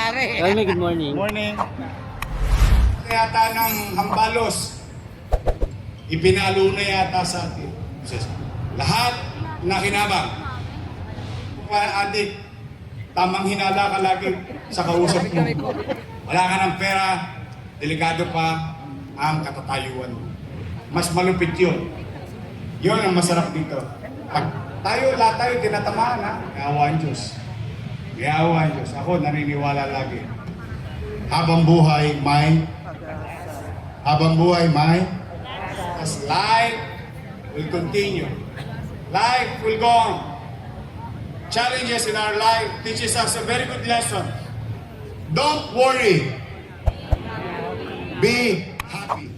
pare. Jaime, good morning. Morning. Yata ng Hambalos, ipinalo na yata sa atin. Lahat na kinabang. Adik, tamang hinala ka lagi sa kausap mo. Wala ka ng pera, delikado pa ang katatayuan mo. Mas malupit yun. Yun ang masarap dito. Pag lahat tayo tinatamaan ha, kaawaan Diyos. Kaawaan Diyos. Ako naniniwala lagi. Habang buhay, may as life will continue. Life will go on. Challenges in our life teaches us a very good lesson. Don't worry. Be happy.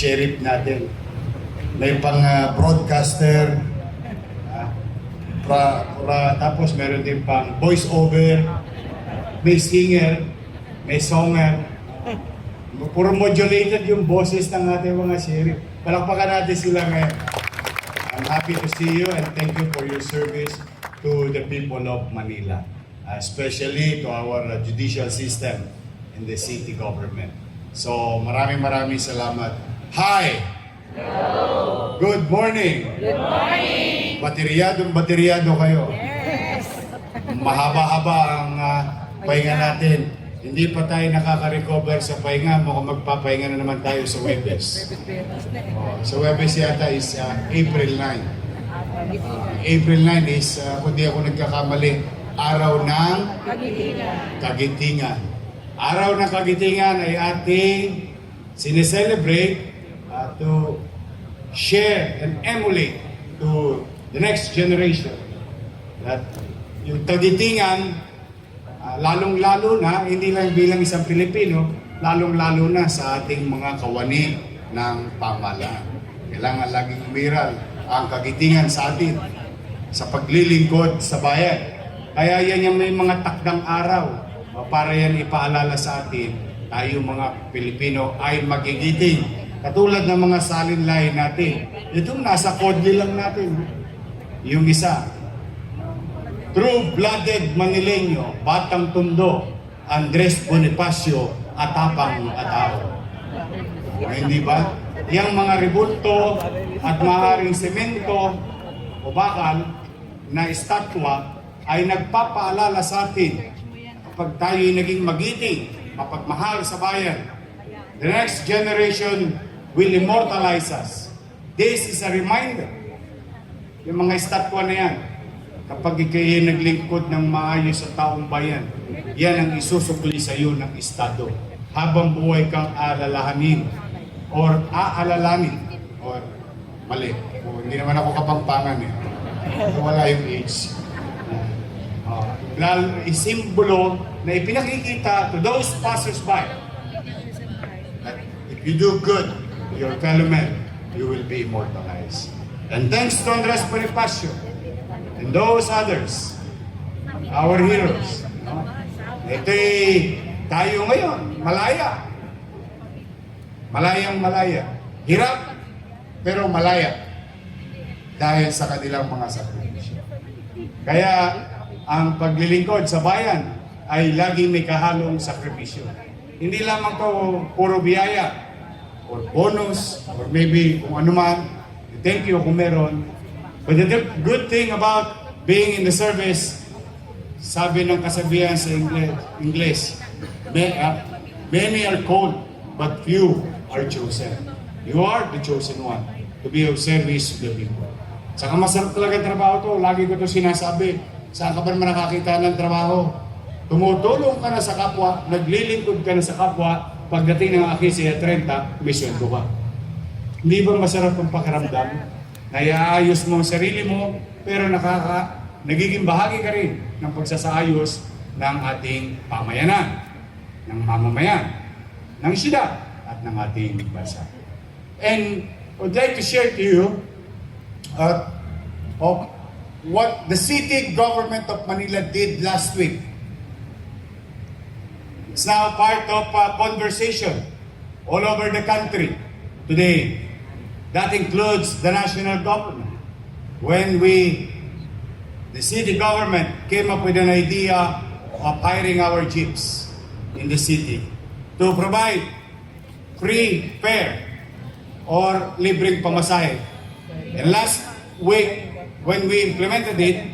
Sheriff natin. May pang broadcaster, tapos meron din pang voice over, may singer, may songer. Puro modulated yung boses ng ating mga sheriff. Palakpakan natin sila ngayon. I'm happy to see you and thank you for your service to the people of Manila, especially to our judicial system in the city government. So maraming salamat. Hi! Hello! Good morning! Good morning! Bateryado kayo. Yes! Mahaba-haba ang pahinga natin. Hindi pa tayo nakaka-recover sa pahinga. Mukhang magpapahinga na naman tayo sa Webes. Sa Webes yata is April 9. April 9 is, kung di ako nagkakamali, araw ng Kagitingan. Araw ng Kagitingan ay ating sineselebrate to share and emulate to the next generation that yung Kagitingan, lalong-lalo na, hindi lang bilang isang Pilipino, lalong-lalo na sa ating mga kawani ng pamahalaan. Kailangan laging umiral ang Kagitingan sa atin sa paglilingkod sa bayan. Kaya yan yung may mga takdang araw para yan ipaalala sa atin, tayo mga Pilipino ay magigiting. Katulad ng mga salinlahi natin. Itong nasa kodli lang natin. Yung isa, true-blooded Manileño, Batang Tondo, Andres Bonifacio, Atapang Atao. Hindi ba? Yang mga rebulto at maaaring semento o bakal na estatwa ay nagpapaalala sa atin kapag tayo'y naging magiting, mapagmahal sa bayan. The next generation will immortalize us. This is a reminder. Yung mga estatwa na yan, kapag ikay naglingkod ng maayos sa taong bayan, yan ang isusukli sa iyo ng Estado. Habang buhay kang alalahanin or aalalanin or mali. Hindi naman ako kapampangan eh. Wala yung age. Isimbolo na ipinakikita to those passers-by that if you do good to your fellow men, you will be immortalized. And thanks to Andres Bonifacio and those others, our heroes. Ito'y tayo ngayon, malaya. Malayang-malaya. Hirap, pero malaya. Dahil sa kanilang mga sakripisyo. Kaya, ang paglilingkod sa bayan ay laging may kahalong sakripisyo. Hindi lamang to puro biyaya or bonus or maybe kung ano man. Thank you kung meron. But the good thing about being in the service, sabi ng kasabihan sa English, many are called, but few are chosen. You are the chosen one to be of service to the people. Saka masarap talaga ang trabaho to. Lagi ko to sinasabi. Saan ka ba naman nakakita ng trabaho? Tumutulong ka na sa kapwa, naglilingkod ka na sa kapwa, pagdating ng akisya 30, may sweldo ka. Hindi ba masarap ang pakiramdam? Naiaayos mo ang sarili mo, pero nagiging bahagi ka rin ng pagsasaayos ng ating pamayanan, ng mamamayan, ng siyudad, at ng ating bansa. And I would like to share to you of what the city government of Manila did last week. It's now part of a conversation all over the country today. That includes the national government. When the city government came up with an idea of hiring our jeeps in the city to provide free fare or libreng pamasahe. And last week, when we implemented it,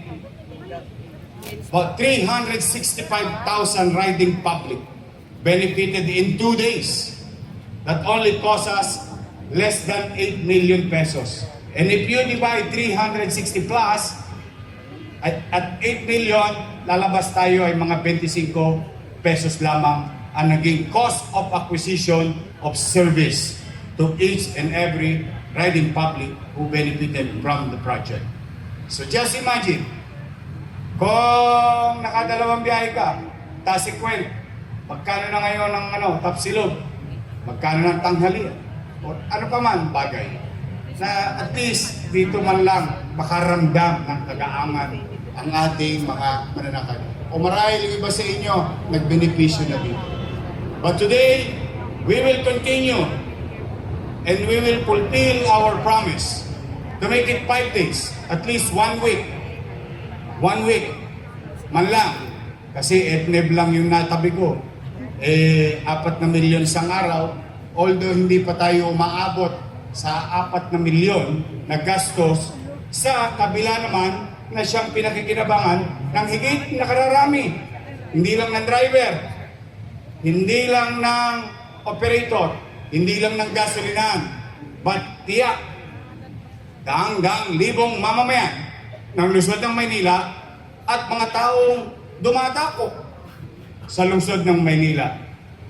about 365,000 riding public benefited in 2 days. That only cost us less than 8 million pesos. And if you divide 360 plus, at 8 million, lalabas tayo ay mga 25 pesos lamang ang naging cost of acquisition of service to each and every riding public who benefited from the project. So just imagine, kung nakadalawang biyahe ka, Tasikwel, magkano na ngayon ng Tapsilog, magkano ng tanghalian, o ano pa man bagay, na at least dito man lang makaramdam ng kagaangan ang ating mga mananakad. O marahil yung iba sa inyo, nagbenepisyo na dito. But today, we will continue and we will fulfill our promise to make it 5 days, at least 1 week. 1 week, man lang. Kasi etneb lang yung natabi ko. 4 na milyon isang araw, although hindi pa tayo umaabot sa 4 na milyon na gastos, sa kabila naman na siyang pinakikinabangan ng higit na kararami. Hindi lang ng driver, hindi lang ng operator, hindi lang ng gasolinahan, but tiyak, daang-daang libong mamamayan ng lungsod ng Maynila at mga taong dumadako sa lungsod ng Maynila,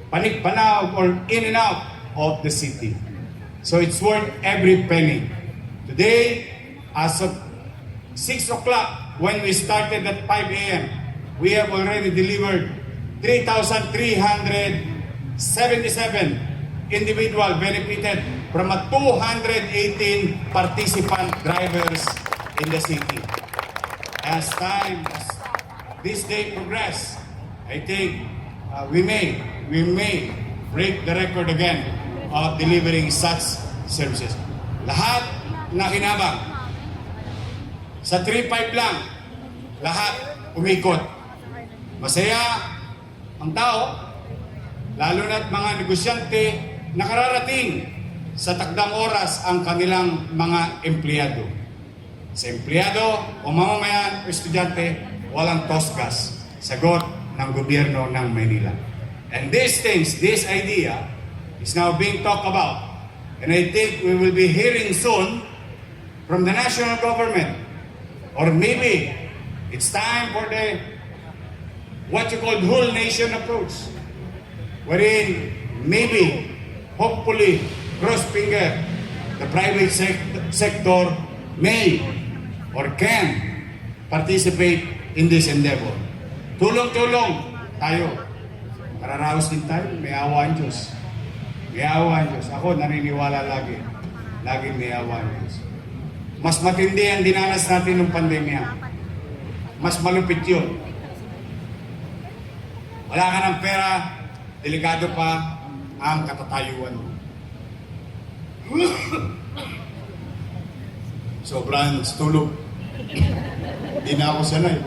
panik-panaw or in and out of the city. So it's worth every penny. Today, as of 6 o'clock, when we started at 5 a.m., we have already delivered 3,377 individual benefited from a 218 participant drivers in the city. As this day progress, I think we may break the record again of delivering such services. Lahat na kinabang sa 3-5 lang, lahat umikot. Masaya ang tao, lalo na't mga negosyante nakararating sa takdang oras ang kanilang mga empleyado. Sa empleyado o mamamayan o estudyante, walang tosgas. Sagot ng gobyerno ng Maynila. And these things, this idea, is now being talked about. And I think we will be hearing soon from the national government. Or maybe it's time for the what you call whole nation approach. Wherein maybe, hopefully, cross finger, the private sector may or can participate in this endeavor. Tulong-tulong tayo. Kararaos din tayo. May awa ang Diyos. May awa ang Diyos. Ako naniniwala lagi. Laging may awa ang Diyos. Mas matindi ang dinanas natin ng pandemya. Mas malupit yun. Wala ka ng pera, delikado pa ang katatayuan mo. Sobrang tulog. Hindi na ako sanay.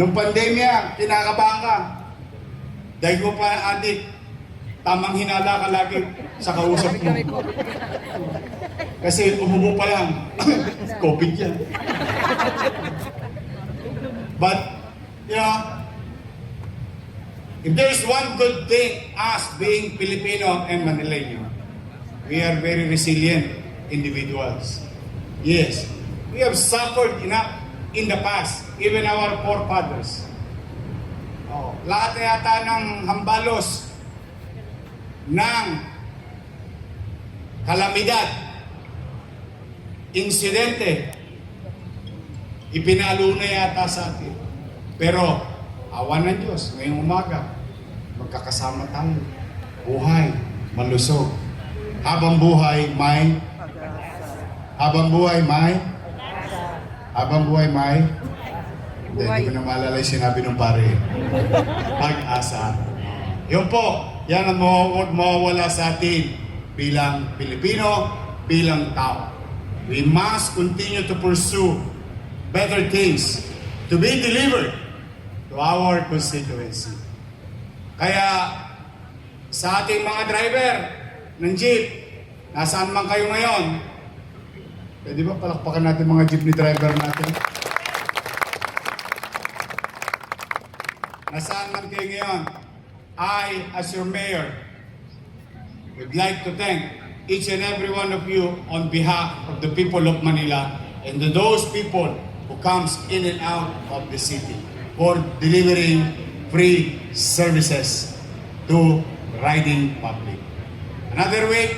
Nung pandemya, kinakabahan ka. Dahil ko pa adik, tamang hinala ka lagi sa kausap mo. Kasi umubo pa lang. COVID yan. But, you know, if there's one good thing, us being Filipino and Manileño, we are very resilient individuals. Yes, we have suffered enough in the past, even our forefathers. Oh, lahat na yata ng hambalos ng kalamidad, insidente, ipinalo na yata sa atin. Pero, awan ng Diyos, ngayong umaga, magkakasama tayo. Buhay, malusog. Habang buhay, may hindi ko na maalala yung sinabi ng pare. Pag-asa. Yun po, yan ang mawawala sa atin bilang Pilipino, bilang tao. We must continue to pursue better things to be delivered to our constituency. Kaya sa ating mga driver ng jeep, nasaan man kayo ngayon, pwede ba palakpakan natin mga jeepney driver natin? Nasaan man kayo ngayon, I, as your mayor, would like to thank each and every one of you on behalf of the people of Manila and to those people who comes in and out of the city for delivering free services to riding public. Another week,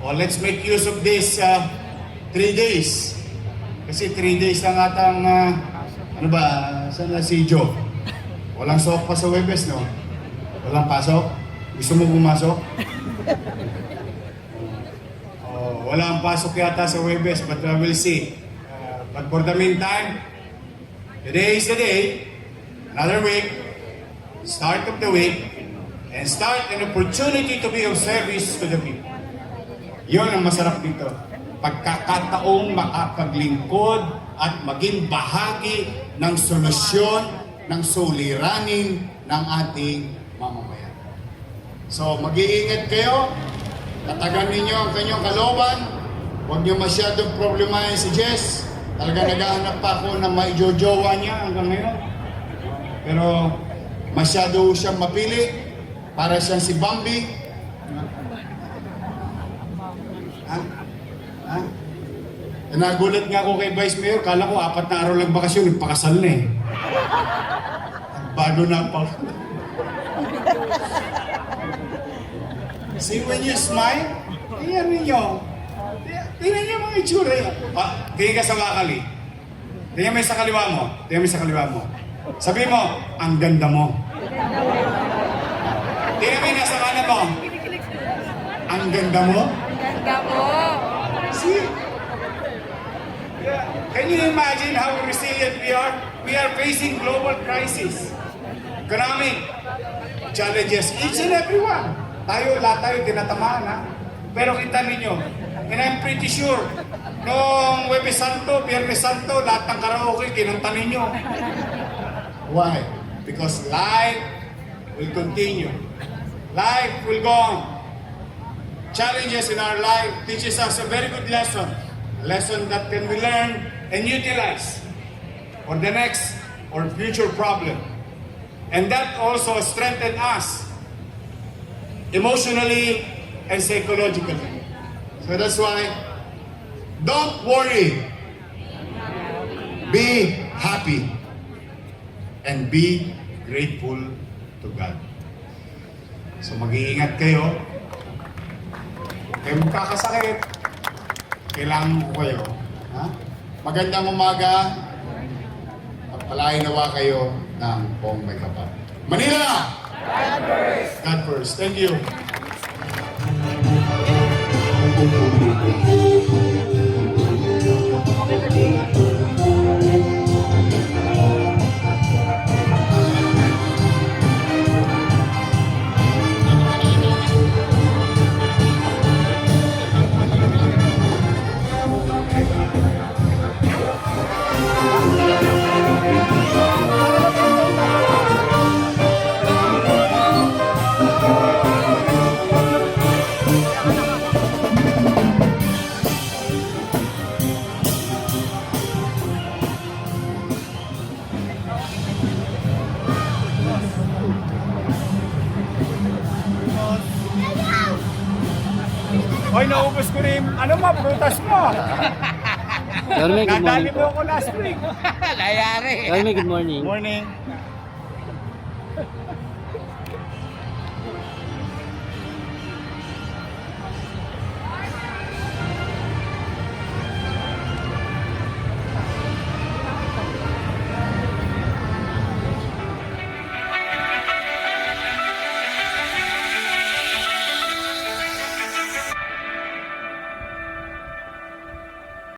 let's make use of this 3 days. Kasi 3 days lang atang, ano ba, saan na si Joe? Walang sok pa sa Webes, no? Walang pasok? Gusto mo pumasok? Walang pasok yata sa Webes, but we'll see. But for the meantime, today is the day, another week, start of the week, and start an opportunity to be of service to the people. Yun ang masarap dito. Pagkakataong makapaglingkod at maging bahagi ng solusyon ng suliranin ng ating mamamayan. So, mag-iingat kayo. Tatagan ninyo ang kanyang kalooban. Huwag niyo masyadong problemahin si Jess. Talaga naghahanap pa ako ng maijojowa niya hanggang ngayon. Pero masyado siyang mapili. Para siyang si Bambi. Nagulat nga ako kay Vice Mayor. Kala ko 4 na araw lang bakasyon. Nagpakasal na eh. Bago na pa. See, when you smile, tingnan ninyo. Tingnan niyo mga itsura. Tingin ka sa bakali. Tingnan mo sa kaliwa mo. Tingnan mo sa kaliwa mo. Sabi mo, ang ganda mo. Tingnan mo yung nasa kanan mo. Ang ganda mo. Ganda mo. See? Yeah. Can you imagine how resilient we are? We are facing global crisis. Economic challenges. Each and every one. Lahat tayo tinatamaan, ha? Pero kita ninyo, and I'm pretty sure, noong Webes Santo, Biyernes Santo, lahat ng karaoke, kinanta ninyo. Why? Because life will continue. Life will go on. Challenges in our life teaches us a very good lesson. A lesson that can we learn and utilize for the next or future problem. And that also strengthened us emotionally and psychologically. So that's why, don't worry. Be happy. And be grateful to God. So mag-iingat kayo. Huwag kayo magkakasakit. Kailangan ko kayo. Ha? Magandang umaga. Pagpalain nawa kayo ng buong may kapal. Manila! God first. God first. Thank you. Hoy, naubos ko rin, ano mo, prutas mo. Yorme, good Nadali morning mo po. ako last week. Nangyari. Yorme, good morning. Morning.